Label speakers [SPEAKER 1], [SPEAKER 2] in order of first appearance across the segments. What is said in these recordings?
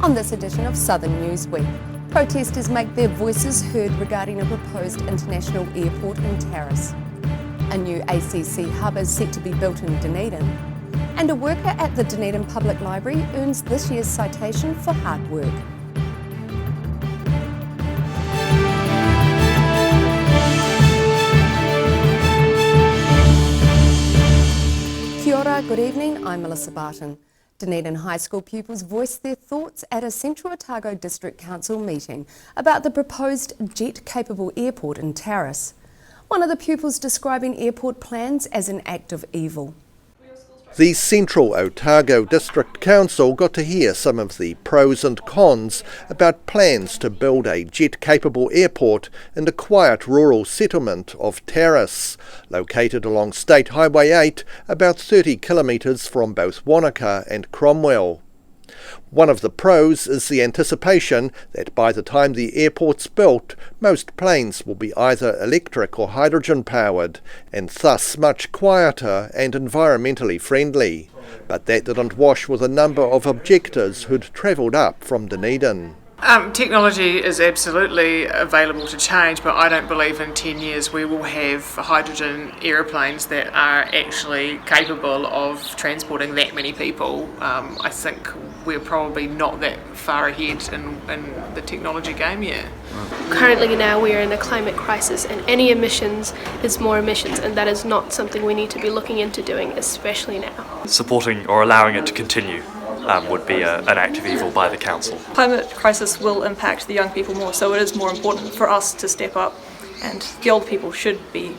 [SPEAKER 1] On this edition of Southern Newsweek, protesters make their voices heard regarding a proposed international airport in Terrace. A new ACC hub is set to be built in Dunedin. And a worker at the Dunedin Public Library earns this year's citation for hard work. Kia ora, good evening, I'm Melissa Barton. Dunedin High School pupils voiced their thoughts at a Central Otago District Council meeting about the proposed jet-capable airport in Terrace. One of the pupils describing airport plans as an act of evil.
[SPEAKER 2] The Central Otago District Council got to hear some of the pros and cons about plans to build a jet-capable airport in the quiet rural settlement of Terrace, located along State Highway 8, about 30 kilometres from both Wanaka and Cromwell. One of the pros is the anticipation that by the time the airport's built, most planes will be either electric or hydrogen powered, and thus much quieter and environmentally friendly. But that didn't wash with a number of objectors who'd travelled up from Dunedin.
[SPEAKER 3] Technology is absolutely available to change, but I don't believe in 10 years we will have hydrogen aeroplanes that are actually capable of transporting that many people. I think we're probably not that far ahead in the technology game yet.
[SPEAKER 4] Currently now we are in a climate crisis, and any emissions is more emissions, and that is not something we need to be looking into doing, especially now.
[SPEAKER 5] Supporting or allowing it to continue would be an act of evil by the council.
[SPEAKER 6] Climate crisis will impact the young people more, so it is more important for us to step up, and the old people should be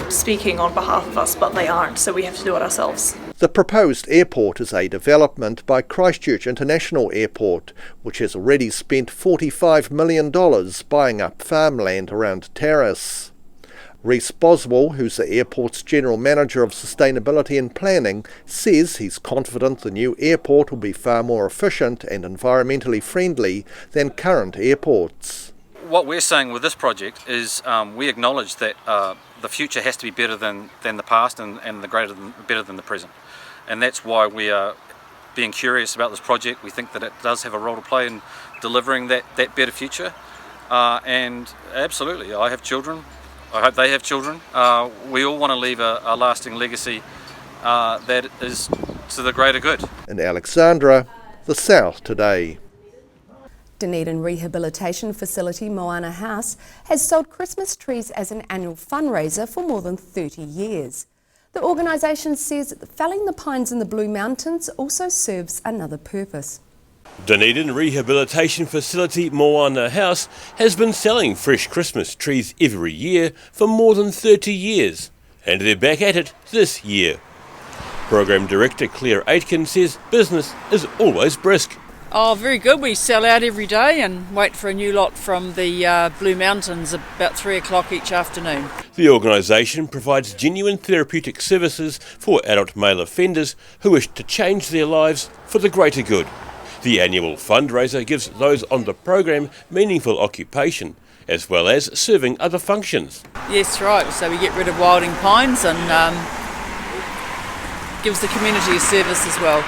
[SPEAKER 6] speaking on behalf of us, but they aren't, so we have to do it ourselves.
[SPEAKER 2] The proposed airport is a development by Christchurch International Airport, which has already spent $45 million buying up farmland around Terrace. Rhys Boswell, who's the airport's General Manager of Sustainability and Planning, says he's confident the new airport will be far more efficient and environmentally friendly than current airports.
[SPEAKER 7] What we're saying with this project is we acknowledge that the future has to be better than the past and better than the present. And that's why we are being curious about this project. We think that it does have a role to play in delivering that better future. And absolutely, I have children. I hope they have children. We all want to leave a lasting legacy that is to the greater good.
[SPEAKER 2] In Alexandra, the South Today.
[SPEAKER 1] Dunedin rehabilitation facility Moana House has sold Christmas trees as an annual fundraiser for more than 30 years. The organisation says that felling the pines in the Blue Mountains also serves another purpose.
[SPEAKER 8] Dunedin rehabilitation facility Moana House has been selling fresh Christmas trees every year for more than 30 years, and they're back at it this year. Program Director Claire Aitken says business is always brisk.
[SPEAKER 9] Oh, very good. We sell out every day and wait for a new lot from the Blue Mountains about 3 o'clock each afternoon.
[SPEAKER 8] The organisation provides genuine therapeutic services for adult male offenders who wish to change their lives for the greater good. The annual fundraiser gives those on the program meaningful occupation, as well as serving other functions.
[SPEAKER 9] Yes, right. So we get rid of wilding pines and gives the community a service as well.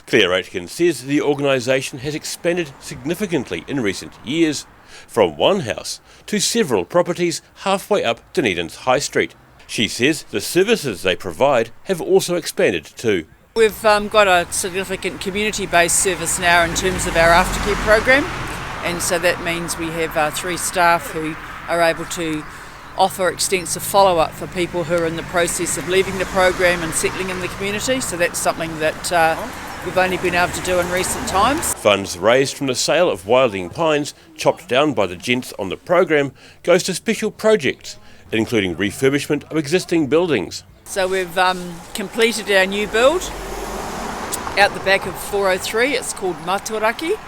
[SPEAKER 8] Claire Aitken says the organisation has expanded significantly in recent years, from one house to several properties halfway up Dunedin's High Street. She says the services they provide have also expanded too.
[SPEAKER 9] We've got a significant community-based service now in terms of our aftercare program, and so that means we have 3 staff who are able to offer extensive follow-up for people who are in the process of leaving the program and settling in the community, so that's something that we've only been able to do in recent times. Funds raised from the sale of wilding pines chopped down by the gents on the program goes to special projects, including refurbishment of existing buildings. So we've completed our new build out the back of 403. It's called Maturaki,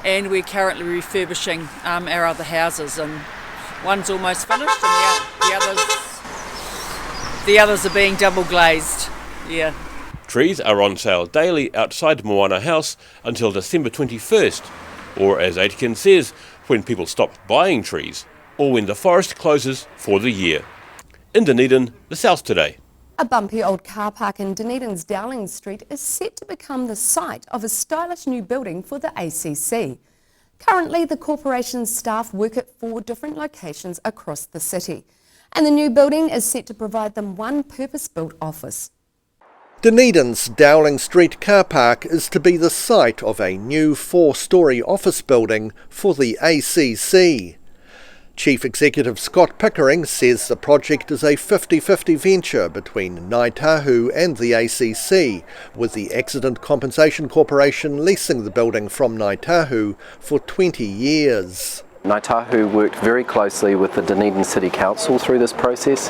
[SPEAKER 9] and we're currently refurbishing our other houses, and one's almost finished and the others are being double glazed. Yeah. Trees are on sale daily outside Moana House until December 21st, or as Aitken says, when people stop buying trees, or when the forest closes for the year. In Dunedin, the South Today.
[SPEAKER 1] A bumpy old car park in Dunedin's Dowling Street is set to become the site of a stylish new building for the ACC. Currently, the corporation's staff work at 4 different locations across the city, and the new building is set to provide them one purpose-built office.
[SPEAKER 2] Dunedin's Dowling Street car park is to be the site of a new 4-storey office building for the ACC. Chief Executive Scott Pickering says the project is a 50-50 venture between Ngāi Tahu and the ACC, with the Accident Compensation Corporation leasing the building from Ngāi Tahu for 20 years.
[SPEAKER 10] Ngāi Tahu worked very closely with the Dunedin City Council through this process.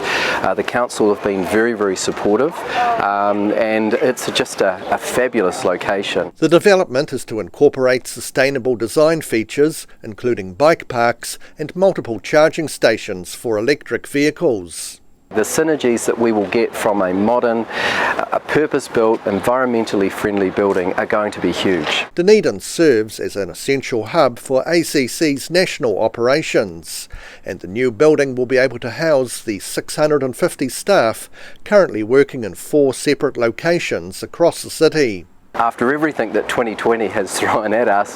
[SPEAKER 10] The council have been very, very supportive, and it's just a fabulous location.
[SPEAKER 2] The development is to incorporate sustainable design features, including bike parks and multiple charging stations for electric vehicles. The synergies that we will get from a modern, a purpose-built, environmentally friendly building are going to be huge. Dunedin serves as an essential hub for ACC's national operations, and the new building will be able to house the 650 staff currently working in 4 separate locations across the city.
[SPEAKER 10] After everything that 2020 has thrown at us,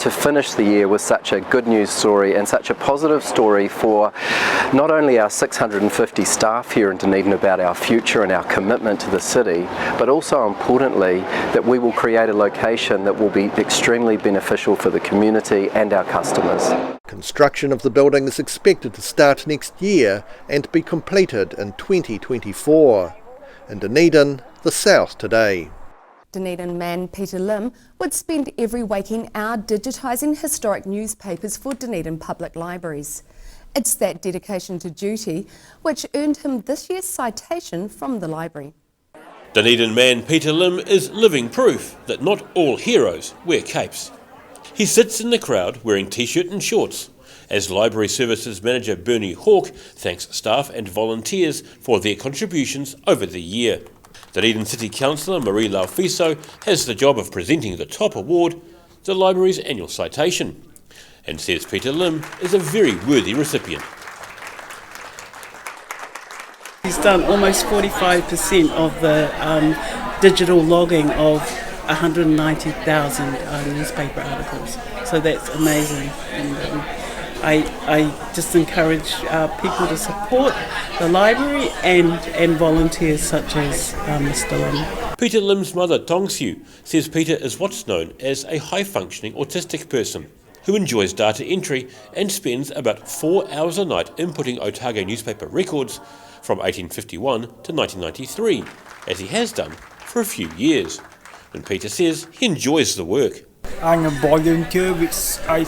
[SPEAKER 10] to finish the year with such a good news story and such a positive story for not only our 650 staff here in Dunedin about our future and our commitment to the city, but also importantly that we will create a location that will be extremely beneficial for the community and our customers.
[SPEAKER 2] Construction of the building is expected to start next year and be completed in 2024. In Dunedin, the South Today.
[SPEAKER 1] Dunedin man Peter Lim would spend every waking hour digitising historic newspapers for Dunedin public libraries. It's that dedication to duty which earned him this year's citation from the library.
[SPEAKER 8] Dunedin man Peter Lim is living proof that not all heroes wear capes. He sits in the crowd wearing t-shirt and shorts as Library Services Manager Bernie Hawke thanks staff and volunteers for their contributions over the year. Dunedin City Councillor Marie Laufiso has the job of presenting the top award, the library's annual citation, and says Peter Lim is a very worthy recipient.
[SPEAKER 11] He's done almost 45% of the digital logging of 190,000 newspaper articles, so that's amazing. And I just encourage people to support the library and volunteers such as Mr. Lim.
[SPEAKER 8] Peter Lim's mother, Tong Siu, says Peter is what's known as a high-functioning autistic person who enjoys data entry and spends about 4 hours a night inputting Otago newspaper records from 1851 to 1993, as he has done for a few years. And Peter says he enjoys the work.
[SPEAKER 12] I'm a volunteer which I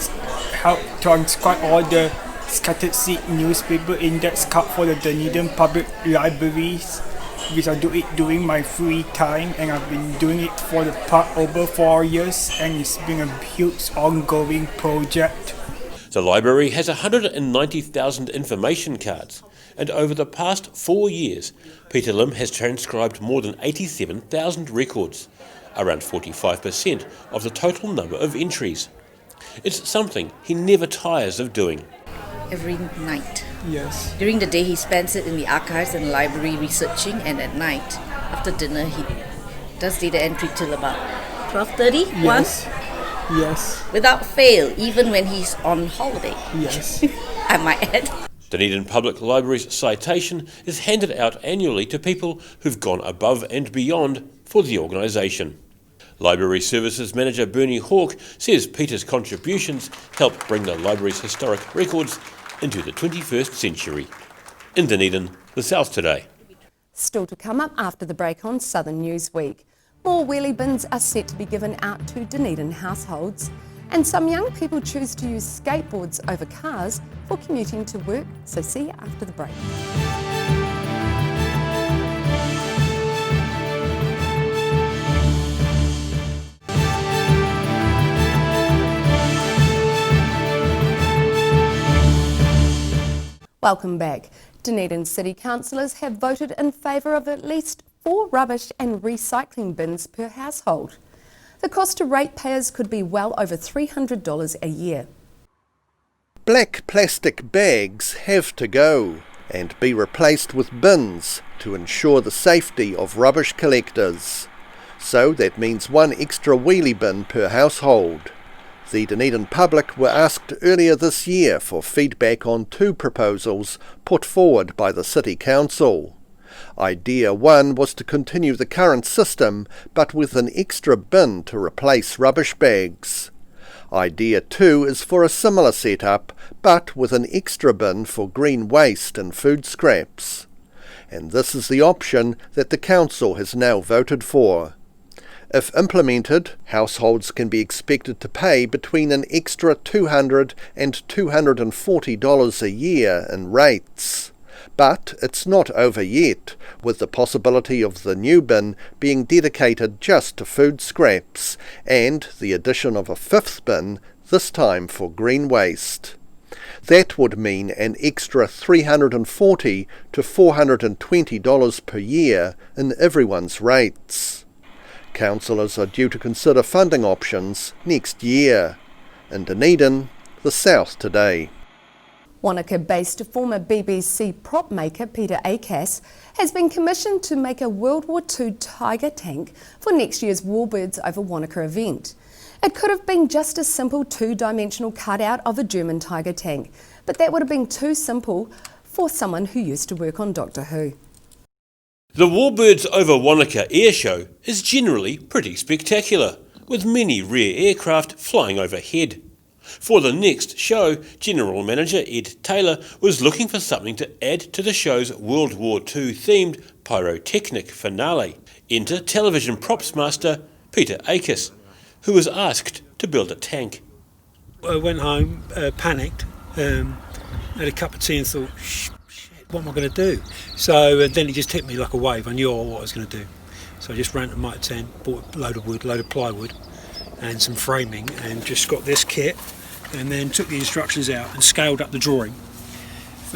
[SPEAKER 12] help transcribe all the scattered seed newspaper index card for the Dunedin Public Libraries, which I do it during my free time, and I've been doing it for the past over 4 years, and it's been a huge ongoing project.
[SPEAKER 8] The library has 190,000 information cards, and over the past 4 years, Peter Lim has transcribed more than 87,000 records, around 45% of the total number of entries. It's something he never tires of doing.
[SPEAKER 13] Every night.
[SPEAKER 12] Yes.
[SPEAKER 13] During the day he spends it in the archives and library researching, and at night, after dinner, he does data entry till about 12:30.
[SPEAKER 12] Yes. Yes.
[SPEAKER 13] Without fail, even when he's on holiday.
[SPEAKER 12] Yes.
[SPEAKER 13] I might add.
[SPEAKER 8] Dunedin Public Library's citation is handed out annually to people who've gone above and beyond for the organisation. Library Services Manager Bernie Hawke says Peter's contributions help bring the library's historic records into the 21st century. In Dunedin, the South Today.
[SPEAKER 1] Still to come up after the break on Southern Newsweek. More wheelie bins are set to be given out to Dunedin households, and some young people choose to use skateboards over cars for commuting to work. So see you after the break. Welcome back. Dunedin City Councillors have voted in favour of at least 4 rubbish and recycling bins per household. The cost to ratepayers could be well over $300 a year.
[SPEAKER 2] Black plastic bags have to go. and be replaced with bins to ensure the safety of rubbish collectors. So that means one extra wheelie bin per household. The Dunedin public were asked earlier this year for feedback on two proposals put forward by the City Council. Idea 1 was to continue the current system, but with an extra bin to replace rubbish bags. Idea 2 is for a similar setup, but with an extra bin for green waste and food scraps. And this is the option that the Council has now voted for. If implemented, households can be expected to pay between an extra $200 and $240 a year in rates. But it's not over yet, with the possibility of the new bin being dedicated just to food scraps, and the addition of a fifth bin, this time for green waste. That would mean an extra $340 to $420 per year in everyone's rates. Councillors are due to consider funding options next year. In Dunedin, the South Today.
[SPEAKER 1] Wanaka-based former BBC prop maker Peter Acas has been commissioned to make a World War II Tiger tank for next year's Warbirds over Wanaka event. It could have been just a simple two-dimensional cutout of a German Tiger tank, but that would have been too simple for someone who used to work on Doctor Who.
[SPEAKER 8] The Warbirds over Wanaka air show is generally pretty spectacular, with many rare aircraft flying overhead. For the next show, General Manager Ed Taylor was looking for something to add to the show's World War II themed pyrotechnic finale. Enter television props master Peter Acas, who was asked to build a tank.
[SPEAKER 14] I went home, panicked, had a cup of tea and thought, what am I going to do? So then it just hit me like a wave. I knew what I was going to do. So I just ran to my tent, bought a load of wood, load of plywood and some framing, and just got this kit, and then took the instructions out and scaled up the drawing,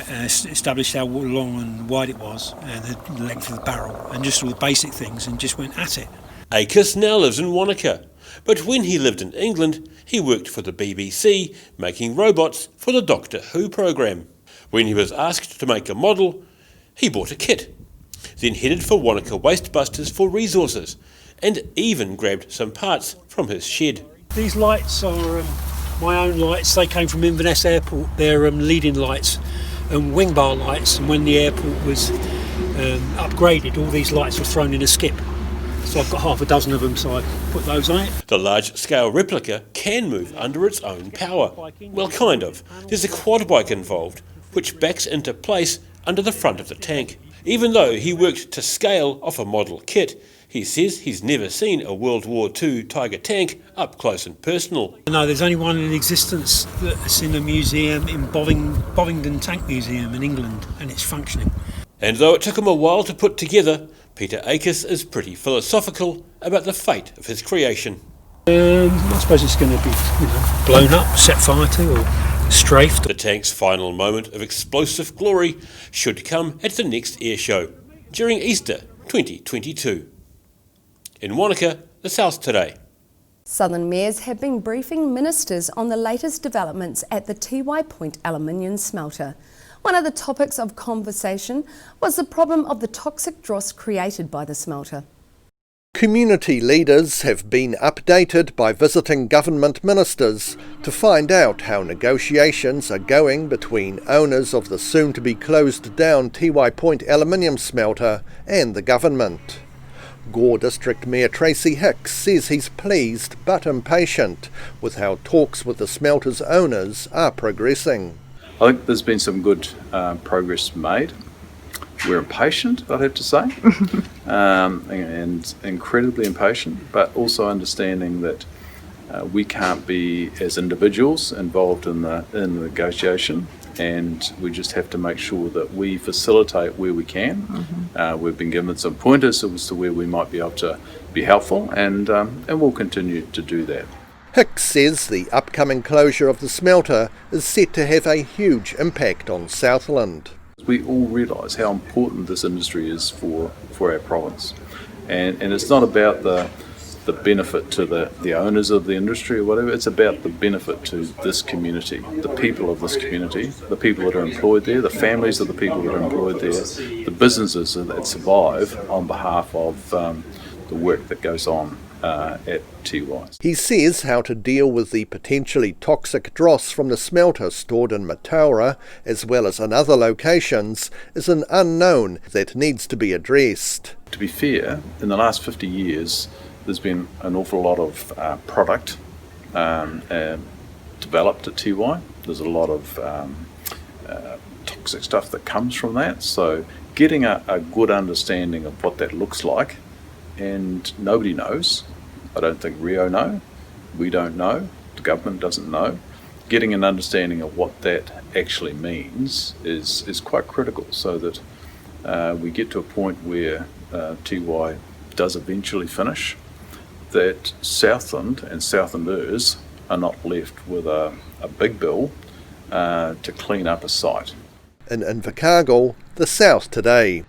[SPEAKER 14] established how long and wide it was and the length of the barrel and just all the basic things, and just went at it.
[SPEAKER 8] Acas now lives in Wanaka, but when he lived in England he worked for the BBC making robots for the Doctor Who programme. When he was asked to make a model, he bought a kit, then headed for Wanaka Wastebusters for resources, and even grabbed some parts from his shed.
[SPEAKER 14] These lights are my own lights. They came from Inverness Airport. They're leading lights and wing bar lights, and when the airport was upgraded, all these lights were thrown in a skip. So I've got half a dozen of them, so I put those on it.
[SPEAKER 8] The large-scale replica can move under its own power. Well, kind of. There's a quad bike involved, which backs into place under the front of the tank. Even though he worked to scale off a model kit, he says he's never seen a World War II Tiger tank up close and personal.
[SPEAKER 14] No, there's only one in existence that's in a museum in Bovingdon Tank Museum in England, and it's functioning.
[SPEAKER 8] And though it took him a while to put together, Peter Acas is pretty philosophical about the fate of his creation.
[SPEAKER 14] I suppose it's going to be, blown up, set fire to, or strafed.
[SPEAKER 8] The tank's final moment of explosive glory should come at the next air show during Easter 2022. In Wanaka, the South Today.
[SPEAKER 1] Southern mayors have been briefing ministers on the latest developments at the Tiwai Point aluminium smelter. One of the topics of conversation was the problem of the toxic dross created by the smelter.
[SPEAKER 2] Community leaders have been updated by visiting government ministers to find out how negotiations are going between owners of the soon-to-be closed-down Tiwai Point aluminium smelter and the government. Gore District Mayor Tracy Hicks says he's pleased but impatient with how talks with the smelter's owners are progressing.
[SPEAKER 15] I think there's been some good progress made. We're impatient, I'd have to say, and incredibly impatient, but also understanding that we can't be, as individuals, involved in the negotiation, and we just have to make sure that we facilitate where we can. We've been given some pointers as to where we might be able to be helpful, and we'll continue to do that.
[SPEAKER 2] Hicks says the upcoming closure of the smelter is set to have a huge impact on Southland.
[SPEAKER 15] We all realise how important this industry is for our province, and it's not about the the benefit to the owners of the industry or whatever. It's about the benefit to this community, the people of this community, the people that are employed there, the families of the people that are employed there, the businesses that survive on behalf of the work that goes on at TY.
[SPEAKER 2] He says how to deal with the potentially toxic dross from the smelter stored in Mataura, as well as in other locations, is an unknown that needs to be addressed.
[SPEAKER 15] To be fair, in the last 50 years, there's been an awful lot of product developed at TY. There's a lot of toxic stuff that comes from that. So getting a good understanding of what that looks like, and nobody knows. I don't think Rio know. We don't know. The government doesn't know. Getting an understanding of what that actually means is quite critical, so that we get to a point where TY does eventually finish, that Southland and Southlanders are not left with a big bill to clean up a site.
[SPEAKER 2] In Invercargill, the South Today.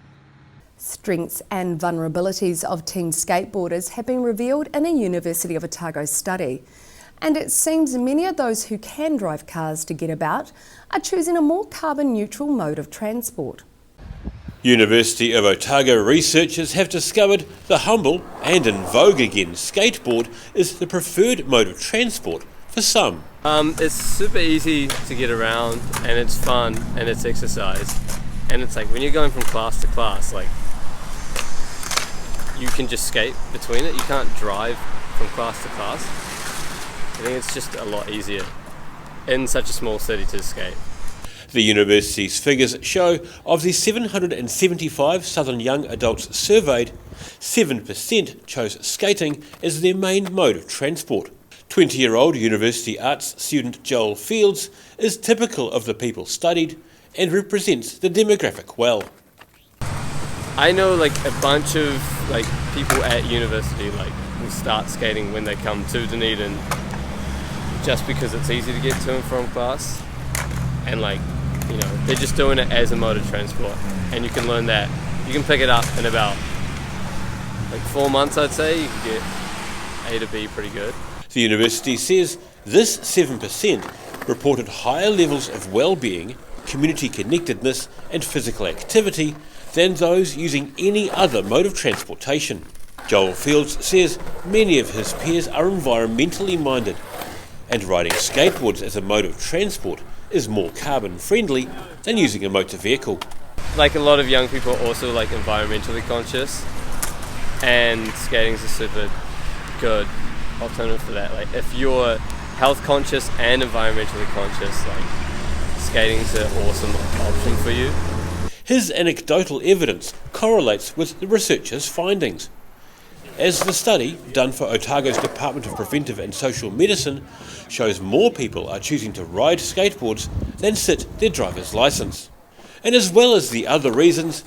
[SPEAKER 1] Strengths and vulnerabilities of teen skateboarders have been revealed in a University of Otago study. And it seems many of those who can drive cars to get about are choosing a more carbon neutral mode of transport.
[SPEAKER 8] University of Otago researchers have discovered the humble and in vogue again skateboard is the preferred mode of transport for some.
[SPEAKER 16] It's super easy to get around, and it's fun, and it's exercise. And it's like when you're going from class to class, like you can just skate between it. You can't drive from class to class. I think it's just a lot easier in such a small city to skate.
[SPEAKER 8] The university's figures show of the 775 southern young adults surveyed, 7% chose skating as their main mode of transport. 20-year-old university arts student Joel Fields is typical of the people studied and represents the demographic well.
[SPEAKER 16] I know like a bunch of like people at university like will start skating when they come to Dunedin just because it's easy to get to and from class, and like, you know, they're just doing it as a mode of transport, and you can learn that. You can pick it up in about like 4 months, I'd say. You can get A to B pretty good.
[SPEAKER 8] The university says this 7% reported higher levels of well-being, community connectedness and physical activity than those using any other mode of transportation. Joel Fields says many of his peers are environmentally minded, and riding skateboards as a mode of transport is more carbon friendly than using a motor vehicle.
[SPEAKER 16] Like a lot of young people are also like environmentally conscious, and skating's a super good alternative for that. Like if you're health conscious and environmentally conscious, like skating's an awesome option for you.
[SPEAKER 8] His anecdotal evidence correlates with the researchers' findings, as the study, done for Otago's Department of Preventive and Social Medicine, shows more people are choosing to ride skateboards than sit their driver's licence. And as well as the other reasons,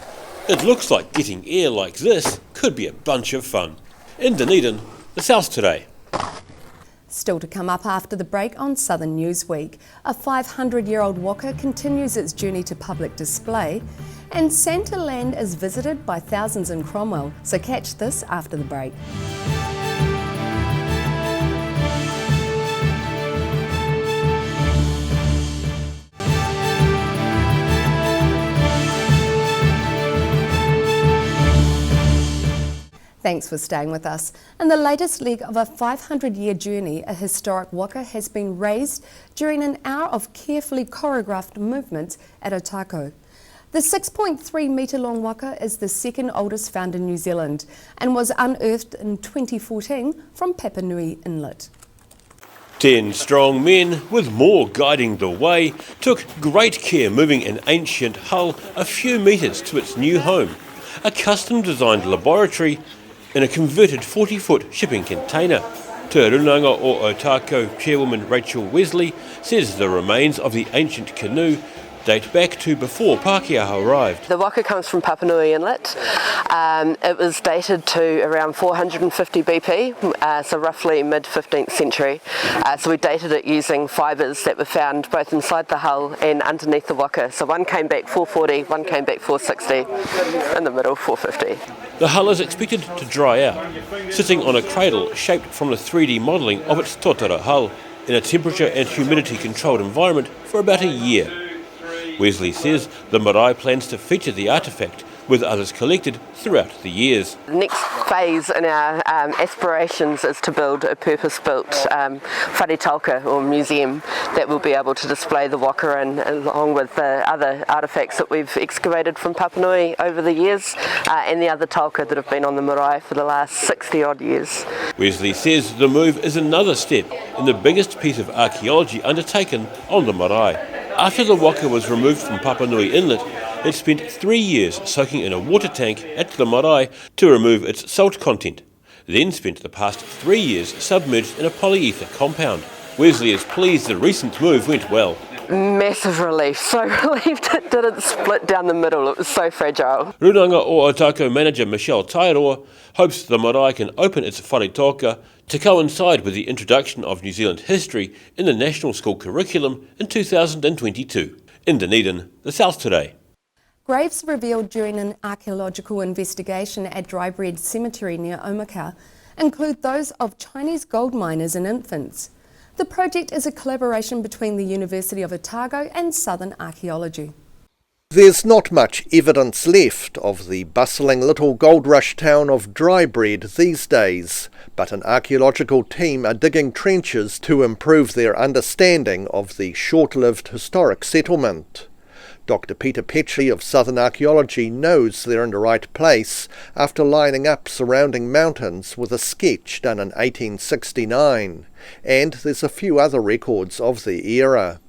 [SPEAKER 8] it looks like getting air like this could be a bunch of fun. In Dunedin, the South Today.
[SPEAKER 1] Still to come up after the break on Southern Newsweek, a 500-year-old waka continues its journey to public display, and Santa Land is visited by thousands in Cromwell, so catch this after the break. Thanks for staying with us. In the latest leg of a 500-year journey, a historic waka has been raised during an hour of carefully choreographed movements at Otago. The 6.3 metre long waka is the second oldest found in New Zealand and was unearthed in 2014 from Papanui Inlet.
[SPEAKER 8] 10 strong men, with more guiding the way, took great care moving an ancient hull a few metres to its new home, a custom-designed laboratory in a converted 40-foot shipping container. Te Runanga o Otago chairwoman Rachel Wesley says the remains of the ancient canoe date back to before Pākehā arrived.
[SPEAKER 17] The waka comes from Papanui Inlet. It was dated to around 450 BP, so roughly mid-15th century. So we dated it using fibres that were found both inside the hull and underneath the waka. So one came back 440, one came back 460, in the middle 450.
[SPEAKER 8] The hull is expected to dry out, sitting on a cradle shaped from the 3D modelling of its totara hull, in a temperature and humidity controlled environment for about a year. Wesley says the marae plans to feature the artefact with others collected throughout the years.
[SPEAKER 17] The next phase in our aspirations is to build a purpose-built whare talka or museum that will be able to display the waka in, along with the other artefacts that we've excavated from Papanui over the years and the other talka that have been on the marae for the last 60 odd years.
[SPEAKER 8] Wesley says the move is another step in the biggest piece of archaeology undertaken on the marae. After the waka was removed from Papanui Inlet, it spent 3 years soaking in a water tank at the marae to remove its salt content, then spent the past 3 years submerged in a polyether compound. Wesley is pleased the recent move went well.
[SPEAKER 17] Massive relief, so relieved it didn't split down the middle, it was so fragile.
[SPEAKER 8] Runanga o Otako manager Michelle Tairoa hopes the marae can open its whare talka to coincide with the introduction of New Zealand history in the national school curriculum in 2022. In Dunedin, the South Today.
[SPEAKER 1] Graves revealed during an archaeological investigation at Drybread Cemetery near Omaka include those of Chinese gold miners and infants. The project is a collaboration between the University of Otago and Southern Archaeology.
[SPEAKER 2] There's not much evidence left of the bustling little gold rush town of Drybread these days, but an archaeological team are digging trenches to improve their understanding of the short-lived historic settlement. Dr. Peter Petchley of Southern Archaeology knows they're in the right place after lining up surrounding mountains with a sketch done in 1869, and there's a few other records of the era.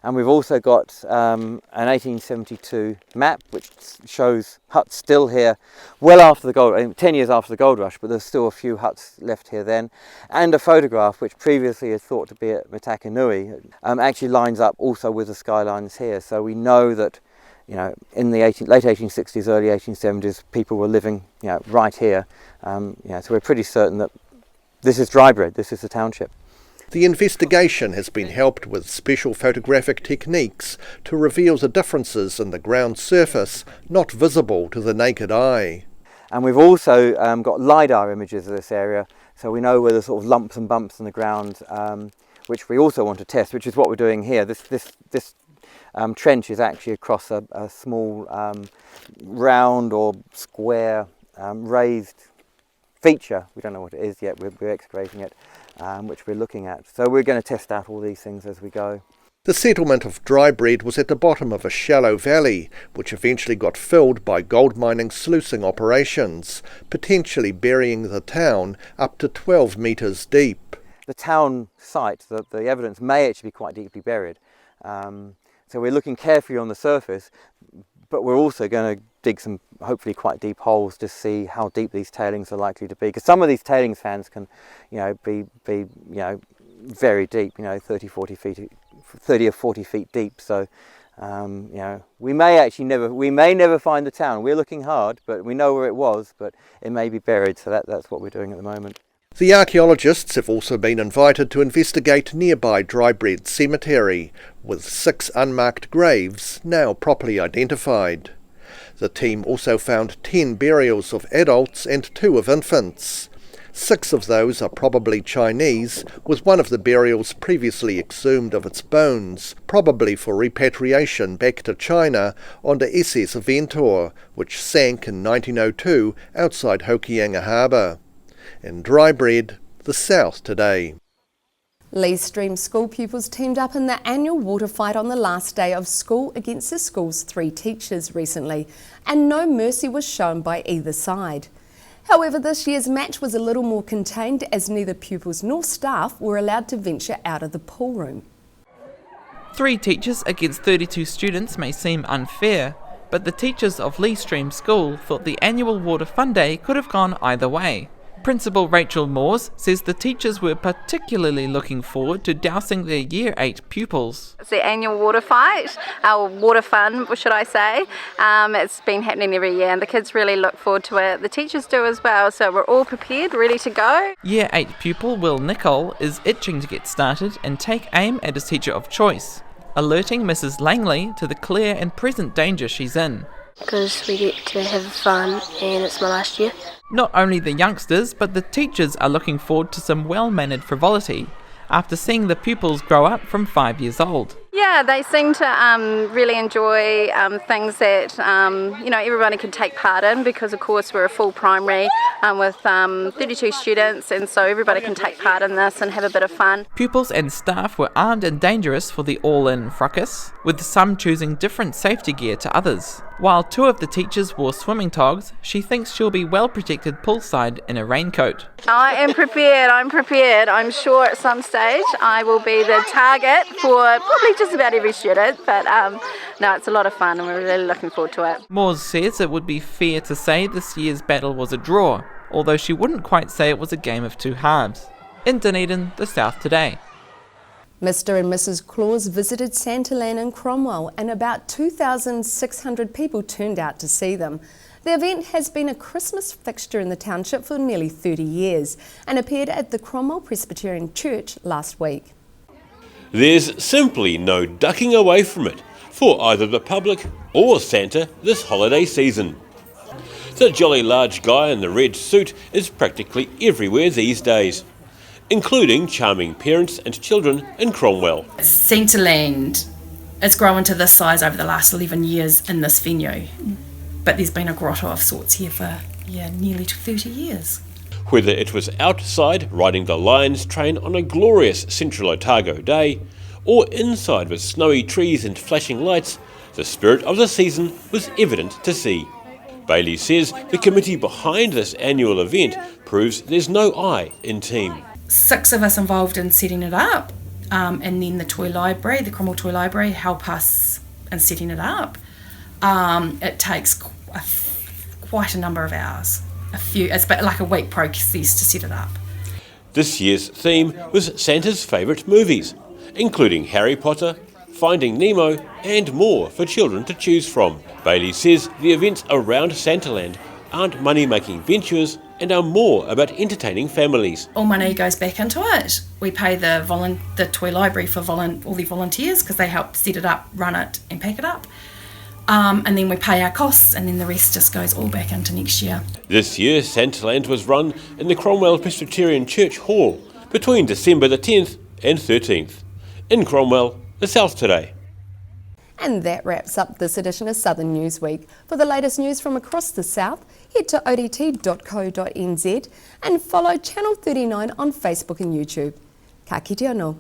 [SPEAKER 18] And we've also got an 1872 map which shows huts still here well after the gold, 10 years after the gold rush, but there's still a few huts left here then. And a photograph which previously is thought to be at Matakanui actually lines up also with the skylines here. So we know that, you know, in the late 1860s, early 1870s, people were living, you know, right here. So we're pretty certain that this is Drybread, this is the township.
[SPEAKER 2] The investigation has been helped with special photographic techniques to reveal the differences in the ground surface not visible to the naked eye.
[SPEAKER 18] And we've also got LiDAR images of this area, so we know where the sort of lumps and bumps in the ground, which we also want to test, which is what we're doing here. This trench is actually across a small round or square raised feature. We don't know what it is yet, we're excavating it. Which we're looking at. So we're going to test out all these things as we go.
[SPEAKER 2] The settlement of Drybread was at the bottom of a shallow valley, which eventually got filled by gold mining sluicing operations, potentially burying the town up to 12 metres deep.
[SPEAKER 18] The town site, the evidence may actually be quite deeply buried. So we're looking carefully on the surface, but we're also going to dig some hopefully quite deep holes to see how deep these tailings are likely to be, because some of these tailings fans can, you know, be very deep, 30 or 40 feet deep. So we may never find the town. We're looking hard, but we know where it was, but it may be buried. So that's what we're doing at the moment.
[SPEAKER 2] The archaeologists have also been invited to investigate nearby Drybread Cemetery, with 6 unmarked graves now properly identified. The team also found 10 burials of adults and 2 of infants. 6 of those are probably Chinese, with one of the burials previously exhumed of its bones, probably for repatriation back to China on the SS Ventor, which sank in 1902 outside Hokianga Harbour. In Drybread, the South Today.
[SPEAKER 1] Lee Stream school pupils teamed up in the annual water fight on the last day of school against the school's 3 teachers recently, and no mercy was shown by either side. However, this year's match was a little more contained, as neither pupils nor staff were allowed to venture out of the pool room.
[SPEAKER 19] 3 teachers against 32 students may seem unfair, but the teachers of Lee Stream School thought the annual Water Fun Day could have gone either way. Principal Rachel Moores says the teachers were particularly looking forward to dousing their Year 8 pupils.
[SPEAKER 20] It's the annual water fight, our water fun, should I say. It's been happening every year and the kids really look forward to it. The teachers do as well, so we're all prepared, ready to go.
[SPEAKER 19] Year 8 pupil Will Nicol is itching to get started and take aim at his teacher of choice, alerting Mrs. Langley to the clear and present danger she's in.
[SPEAKER 21] Because we get to have fun and it's my last year.
[SPEAKER 19] Not only the youngsters, but the teachers are looking forward to some well-mannered frivolity after seeing the pupils grow up from 5 years old.
[SPEAKER 20] Yeah, they seem to really enjoy things that everybody can take part in, because of course we're a full primary with 32 students, and so everybody can take part in this and have a bit of fun.
[SPEAKER 19] Pupils and staff were armed and dangerous for the all-in fracas, with some choosing different safety gear to others. While 2 of the teachers wore swimming togs, she thinks she'll be well protected poolside in a raincoat.
[SPEAKER 20] I am prepared, I'm sure at some stage I will be the target for probably just about every student, but no, it's a lot of fun and we're really looking forward to it.
[SPEAKER 19] Moores says it would be fair to say this year's battle was a draw, although she wouldn't quite say it was a game of 2 halves. In Dunedin, the South Today.
[SPEAKER 1] Mr. and Mrs. Claus visited Santaland in Cromwell and about 2,600 people turned out to see them. The event has been a Christmas fixture in the township for nearly 30 years and appeared at the Cromwell Presbyterian Church last week.
[SPEAKER 8] There's simply no ducking away from it for either the public or Santa this holiday season. The jolly large guy in the red suit is practically everywhere these days, including charming parents and children in Cromwell.
[SPEAKER 22] Santaland has grown to this size over the last 11 years in this venue, but there's been a grotto of sorts here for nearly 30 years.
[SPEAKER 8] Whether it was outside riding the Lions train on a glorious Central Otago day, or inside with snowy trees and flashing lights, the spirit of the season was evident to see. Bailey says the committee behind this annual event proves there's no I in team.
[SPEAKER 22] 6 of us involved in setting it up, and then the Cromwell Toy Library, help us in setting it up. It takes quite a number of hours. It's like a week process to set it up.
[SPEAKER 8] This year's theme was Santa's favourite movies, including Harry Potter, Finding Nemo and more for children to choose from. Bailey says the events around Santaland aren't money-making ventures and are more about entertaining families.
[SPEAKER 22] All money goes back into it. We pay the toy library for all the volunteers because they help set it up, run it and pack it up. And then we pay our costs and then the rest just goes all back into next year.
[SPEAKER 8] This year, Santaland was run in the Cromwell Presbyterian Church Hall between December the 10th and 13th. In Cromwell, the South Today.
[SPEAKER 1] And that wraps up this edition of Southern Newsweek. For the latest news from across the South, head to odt.co.nz and follow Channel 39 on Facebook and YouTube. Ka kite anō.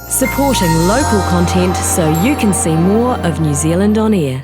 [SPEAKER 23] Supporting local content so you can see more of New Zealand on air.